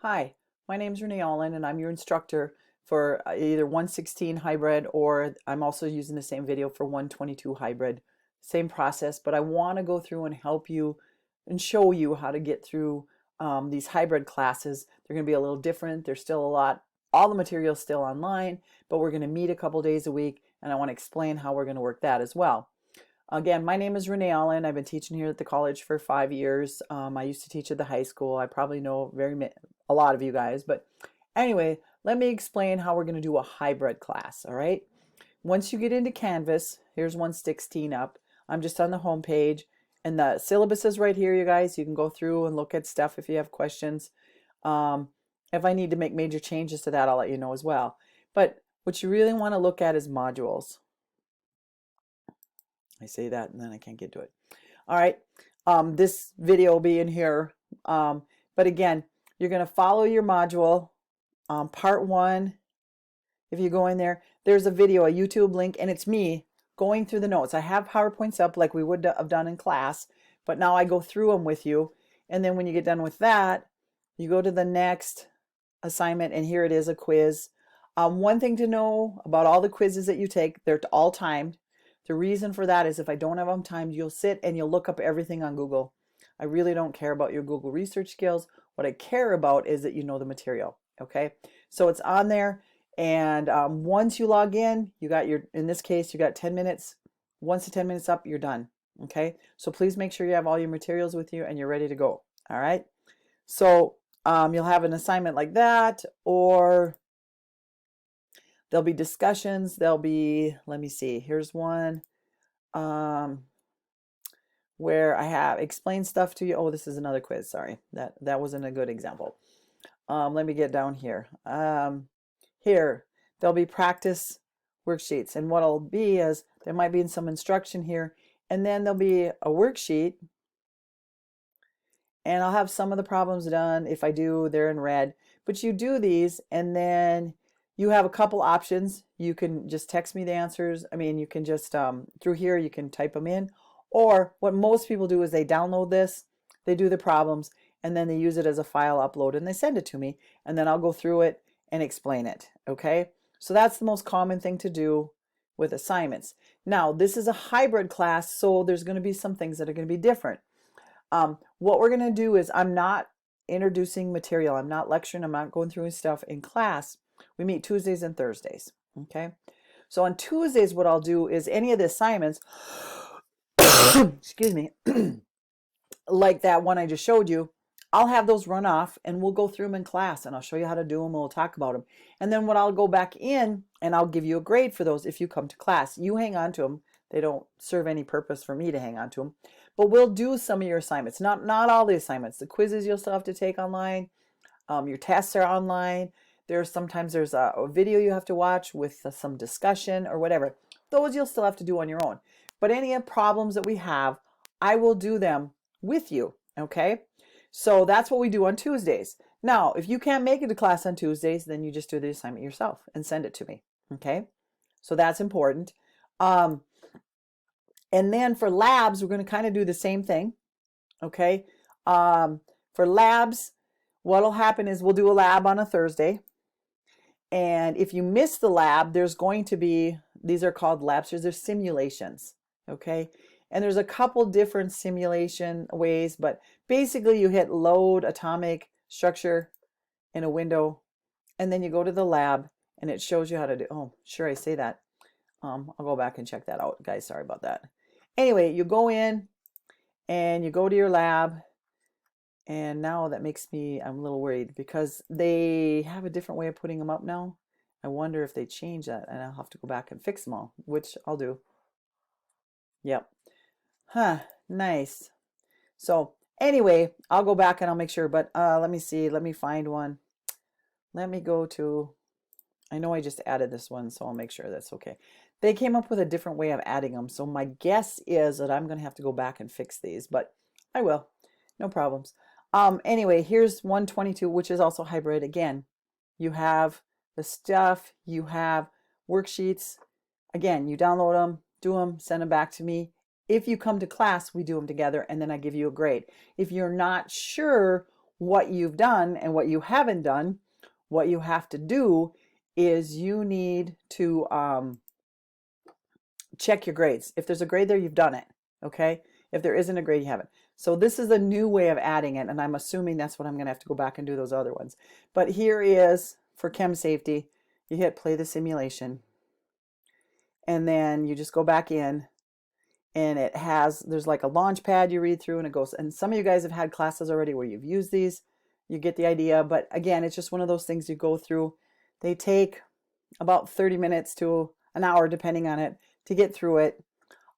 Hi, my name is Renee Allen and I'm your instructor for either 116 hybrid, or I'm also using the same video for 122 hybrid. Same process, but I want to go through and help you and show you how to get through these hybrid classes. They're going to be a little different. There's still a lot, all the material is still online, but we're going to meet a couple days a week and I want to explain how we're going to work that as well. Again, my name is Renee Allen. I've been teaching here at the college for 5 years. I used to teach at the high school. I probably know a lot of you guys, but anyway, let me explain how we're going to do a hybrid class. All right. Once you get into Canvas, here's 116 up. I'm just on the home page, and the syllabus is right here, you guys. You can go through and look at stuff if you have questions. If I need to make major changes to that, I'll let you know as well. But what you really want to look at is modules. I say that and then I can't get to it. All right, this video will be in here. But again, you're going to follow your module. Part 1, if you go in there, there's a video, a YouTube link, and it's me going through the notes. I have PowerPoints up like we would have done in class, but now I go through them with you. And then when you get done with that, you go to the next assignment, and here it is, a quiz. One thing to know about all the quizzes that you take, they're all timed. The reason for that is if I don't have them timed, you'll sit and you'll look up everything on Google. I really don't care about your Google research skills. What I care about is that you know the material. Okay, so it's on there, and once you log in, you got in this case, you got 10 minutes. Once the 10 minutes up, you're done. Okay, so please make sure you have all your materials with you and you're ready to go. All right, so you'll have an assignment like that, or there'll be discussions. There'll be, let me see, here's one where I have explained stuff to you. Oh, this is another quiz. Sorry, that wasn't a good example. Let me get down here. Here, there'll be practice worksheets. And what it'll be is there might be some instruction here, and then there'll be a worksheet. And I'll have some of the problems done. If I do, they're in red. But you do these, and then you have a couple options. You can just text me the answers. I mean, you can just, through here, you can type them in. Or what most people do is they download this, they do the problems, and then they use it as a file upload, and they send it to me. And then I'll go through it and explain it, okay? So that's the most common thing to do with assignments. Now, this is a hybrid class, so there's going to be some things that are going to be different. What we're going to do is I'm not introducing material. I'm not lecturing. I'm not going through stuff in class. We meet Tuesdays and Thursdays, okay? So on Tuesdays, what I'll do is any of the assignments, excuse me, like that one I just showed you, I'll have those run off and we'll go through them in class, and I'll show you how to do them and we'll talk about them. And then what I'll go back in and I'll give you a grade for those if you come to class. You hang on to them. They don't serve any purpose for me to hang on to them. But we'll do some of your assignments. Not all the assignments. The quizzes you'll still have to take online. Your tests are online. Sometimes there's a video you have to watch with some discussion or whatever. Those you'll still have to do on your own. But any problems that we have, I will do them with you, okay? So that's what we do on Tuesdays. Now, if you can't make it to class on Tuesdays, then you just do the assignment yourself and send it to me, okay? So that's important. And then for labs, we're going to kind of do the same thing, okay? For labs, what'll happen is we'll do a lab on a Thursday. And if you miss the lab, there's going to be, these are called labs, there's simulations, okay? And there's a couple different simulation ways, but basically you hit load atomic structure in a window, and then you go to the lab and it shows you how to do, oh, sure, I say that. I'll go back and check that out, guys, sorry about that. Anyway, you go in and you go to your lab, and now that makes me, I'm a little worried because they have a different way of putting them up now. I wonder if they change that, and I'll have to go back and fix them all, which I'll do. Yep. Huh, nice. So anyway, I'll go back and I'll make sure, but let me see, let me find one. Let me go to, I know I just added this one, so I'll make sure that's okay. They came up with a different way of adding them, so my guess is that I'm going to have to go back and fix these, but I will, no problems. Anyway, here's 122, which is also hybrid. Again, you have the stuff, you have worksheets. Again, you download them, do them, send them back to me. If you come to class, we do them together, and then I give you a grade. If you're not sure what you've done and what you haven't done, what you have to do is you need to check your grades. If there's a grade there, you've done it. Okay. If there isn't a grade, you haven't. So this is a new way of adding it. And I'm assuming that's what I'm going to have to go back and do those other ones. But here is for chem safety. You hit play the simulation. And then you just go back in. And it has, there's like a launch pad you read through and it goes. And some of you guys have had classes already where you've used these. You get the idea. But again, it's just one of those things you go through. They take about 30 minutes to an hour, depending on it, to get through it.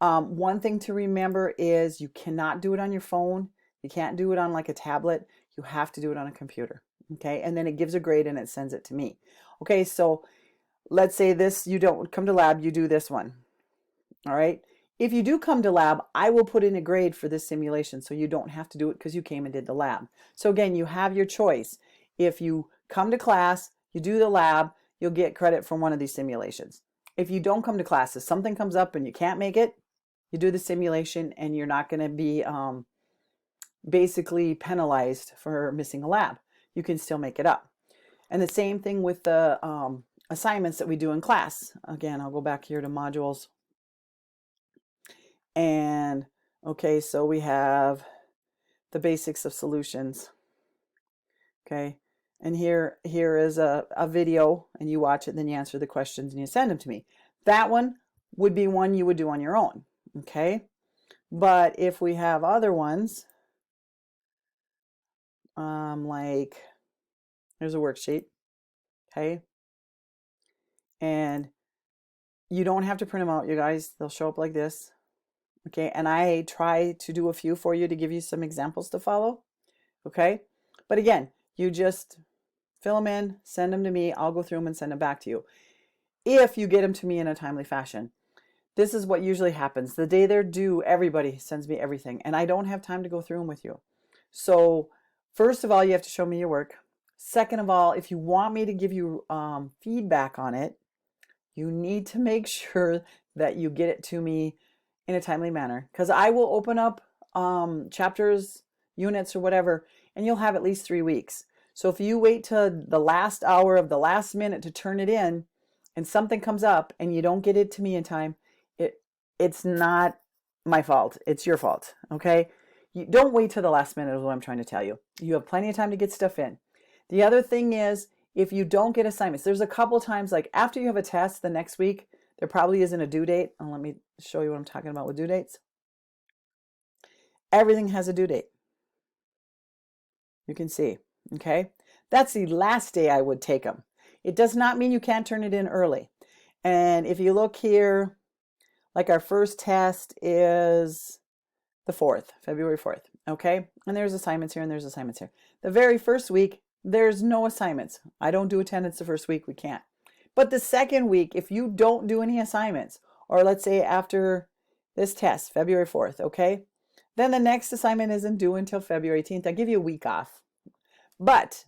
One thing to remember is you cannot do it on your phone. You can't do it on like a tablet. You have to do it on a computer. Okay. And then it gives a grade and it sends it to me. Okay. So let's say this, you don't come to lab, you do this one. All right. If you do come to lab, I will put in a grade for this simulation so you don't have to do it because you came and did the lab. So again, you have your choice. If you come to class, you do the lab, you'll get credit from one of these simulations. If you don't come to classes, something comes up and you can't make it, you do the simulation and you're not going to be basically penalized for missing a lab. You can still make it up. And the same thing with the assignments that we do in class. Again, I'll go back here to modules. And okay, so we have the basics of solutions. Okay, and here is a video and you watch it, then you answer the questions and you send them to me. That one would be one you would do on your own. Okay, but if we have other ones, like there's a worksheet, okay, and you don't have to print them out, you guys. They'll show up like this. Okay, and I try to do a few for you to give you some examples to follow. Okay, but again, you just fill them in, send them to me. I'll go through them and send them back to you if you get them to me in a timely fashion. This is what usually happens. The day they're due, everybody sends me everything, and I don't have time to go through them with you. So first of all, you have to show me your work. Second of all, if you want me to give you feedback on it, you need to make sure that you get it to me in a timely manner, because I will open up chapters, units, or whatever, and you'll have at least 3 weeks. So if you wait to the last hour of the last minute to turn it in and something comes up and you don't get it to me in time, it's not my fault. It's your fault. Okay? You don't wait till the last minute is what I'm trying to tell you. You have plenty of time to get stuff in. The other thing is, if you don't get assignments, there's a couple times, like after you have a test the next week, there probably isn't a due date. And let me show you what I'm talking about with due dates. Everything has a due date. You can see, okay? That's the last day I would take them. It does not mean you can't turn it in early. And if you look here, like our first test is the 4th, February 4th, okay? And there's assignments here and there's assignments here. The very first week, there's no assignments. I don't do attendance the first week, we can't. But the second week, if you don't do any assignments, or let's say after this test, February 4th, okay? Then the next assignment isn't due until February 18th. I give you a week off. But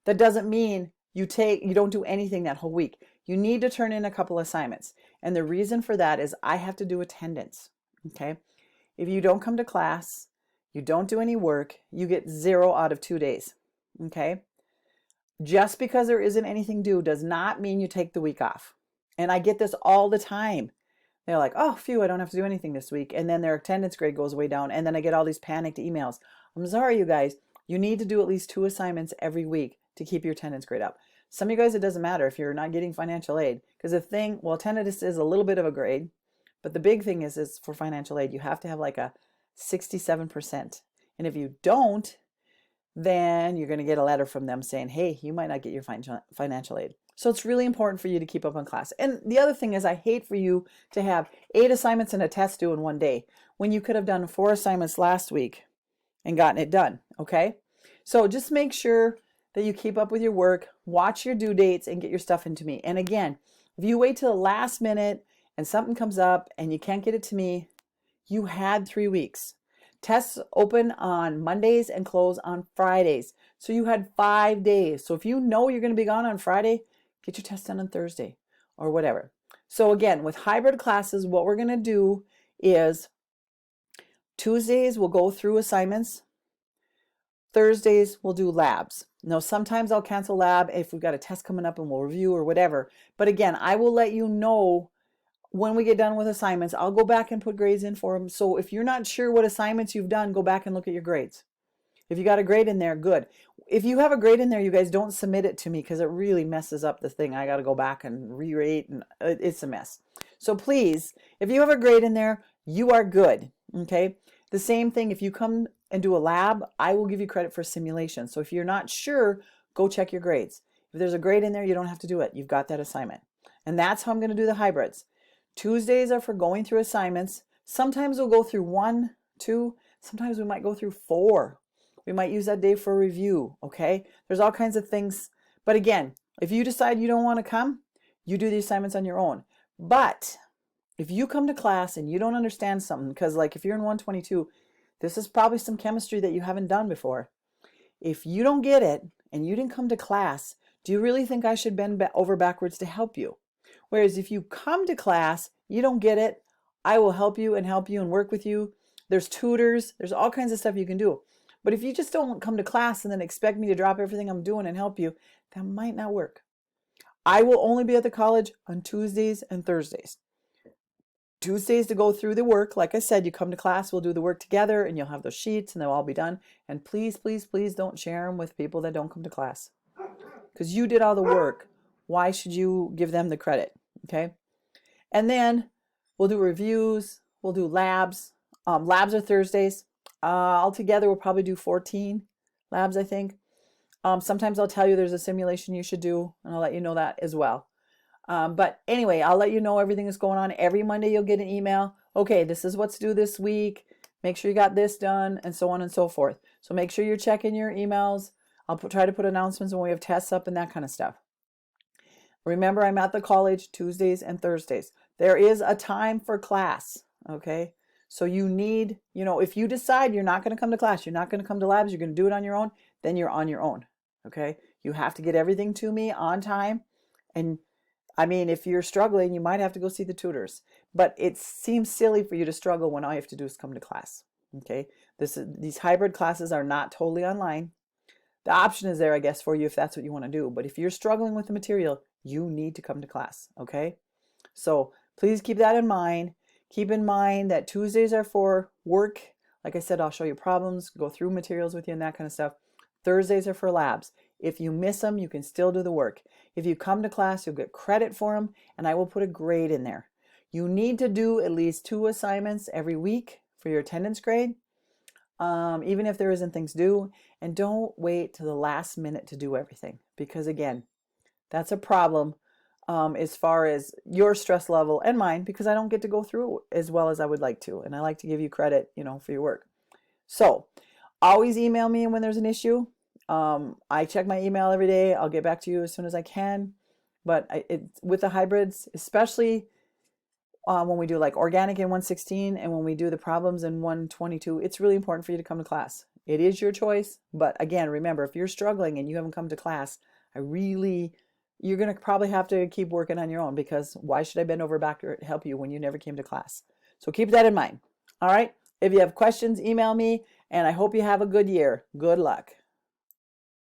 that doesn't mean you don't do anything that whole week. You need to turn in a couple assignments. And the reason for that is I have to do attendance, okay? If you don't come to class, you don't do any work, you get 0 out of 2 days, okay? Just because there isn't anything due does not mean you take the week off. And I get this all the time. They're like, oh, phew, I don't have to do anything this week. And then their attendance grade goes way down. And then I get all these panicked emails. I'm sorry, you guys. You need to do at least 2 assignments every week to keep your attendance grade up. Some of you guys, it doesn't matter if you're not getting financial aid. Because the thing, well, attendance is a little bit of a grade. But the big thing is for financial aid, you have to have like a 67%. And if you don't, then you're going to get a letter from them saying, hey, you might not get your financial aid. So it's really important for you to keep up on class. And the other thing is I hate for you to have 8 assignments and a test due in one day when you could have done 4 assignments last week and gotten it done, okay? So just make sure that you keep up with your work, watch your due dates, and get your stuff into me. And again, if you wait till the last minute and something comes up and you can't get it to me, you had 3 weeks. Tests open on Mondays and close on Fridays. So you had 5 days. So if you know you're going to be gone on Friday, get your test done on Thursday or whatever. So again, with hybrid classes, what we're going to do is Tuesdays we'll go through assignments. Thursdays, we'll do labs. Now, sometimes I'll cancel lab if we've got a test coming up and we'll review or whatever. But again, I will let you know when we get done with assignments. I'll go back and put grades in for them. So if you're not sure what assignments you've done, go back and look at your grades. If you got a grade in there, good. If you have a grade in there, you guys don't submit it to me because it really messes up the thing. I got to go back and re-rate, and it's a mess. So please, if you have a grade in there, you are good. Okay. The same thing, if you come and do a lab, I will give you credit for simulation. So if you're not sure, go check your grades. If there's a grade in there, you don't have to do it. You've got that assignment. And that's how I'm going to do the hybrids. Tuesdays are for going through assignments. Sometimes we'll go through 1, 2, sometimes we might go through 4. We might use that day for review, okay? There's all kinds of things. But again, if you decide you don't want to come, you do the assignments on your own. But if you come to class and you don't understand something, because like if you're in 122, this is probably some chemistry that you haven't done before. If you don't get it and you didn't come to class, do you really think I should bend over backwards to help you? Whereas if you come to class, you don't get it, I will help you and work with you. There's tutors, there's all kinds of stuff you can do. But if you just don't come to class and then expect me to drop everything I'm doing and help you, that might not work. I will only be at the college on Tuesdays and Thursdays. Tuesdays to go through the work. Like I said, you come to class, we'll do the work together and you'll have those sheets and they'll all be done. And please, please, please don't share them with people that don't come to class. Because you did all the work. Why should you give them the credit? Okay. And then we'll do reviews. We'll do labs. Labs are Thursdays. Altogether, we'll probably do 14 labs, I think. Sometimes I'll tell you there's a simulation you should do, and I'll let you know that as well. But anyway, I'll let you know everything that's going on. Every Monday, you'll get an email. Okay, this is what's due this week. Make sure you got this done, and so on and so forth. So make sure you're checking your emails. I'll try to put announcements when we have tests up and that kind of stuff. Remember, I'm at the college Tuesdays and Thursdays. There is a time for class, okay? So you need, if you decide you're not going to come to class, you're not going to come to labs, you're going to do it on your own, then you're on your own, okay? You have to get everything to me on time. And I mean, if you're struggling, you might have to go see the tutors. But it seems silly for you to struggle when all you have to do is come to class, okay? These hybrid classes are not totally online. The option is there, I guess, for you if that's what you want to do. But if you're struggling with the material, you need to come to class, okay? So please keep that in mind. Keep in mind that Tuesdays are for work. Like I said, I'll show you problems, go through materials with you and that kind of stuff. Thursdays are for labs. If you miss them, you can still do the work. If you come to class, you'll get credit for them, and I will put a grade in there. You need to do at least 2 assignments every week for your attendance grade, even if there isn't things due. And don't wait to the last minute to do everything, because again, that's a problem. As far as your stress level and mine, because I don't get to go through as well as I would like to. And I like to give you credit, for your work. So always email me when there's an issue. I check my email every day. I'll get back to you as soon as I can. But with the hybrids, especially when we do like organic in 116 and when we do the problems in 122, it's really important for you to come to class. It is your choice. But again, remember, if you're struggling and you haven't come to class, you're going to probably have to keep working on your own, because why should I bend over back to help you when you never came to class? So keep that in mind. All right. If you have questions, email me, and I hope you have a good year. Good luck.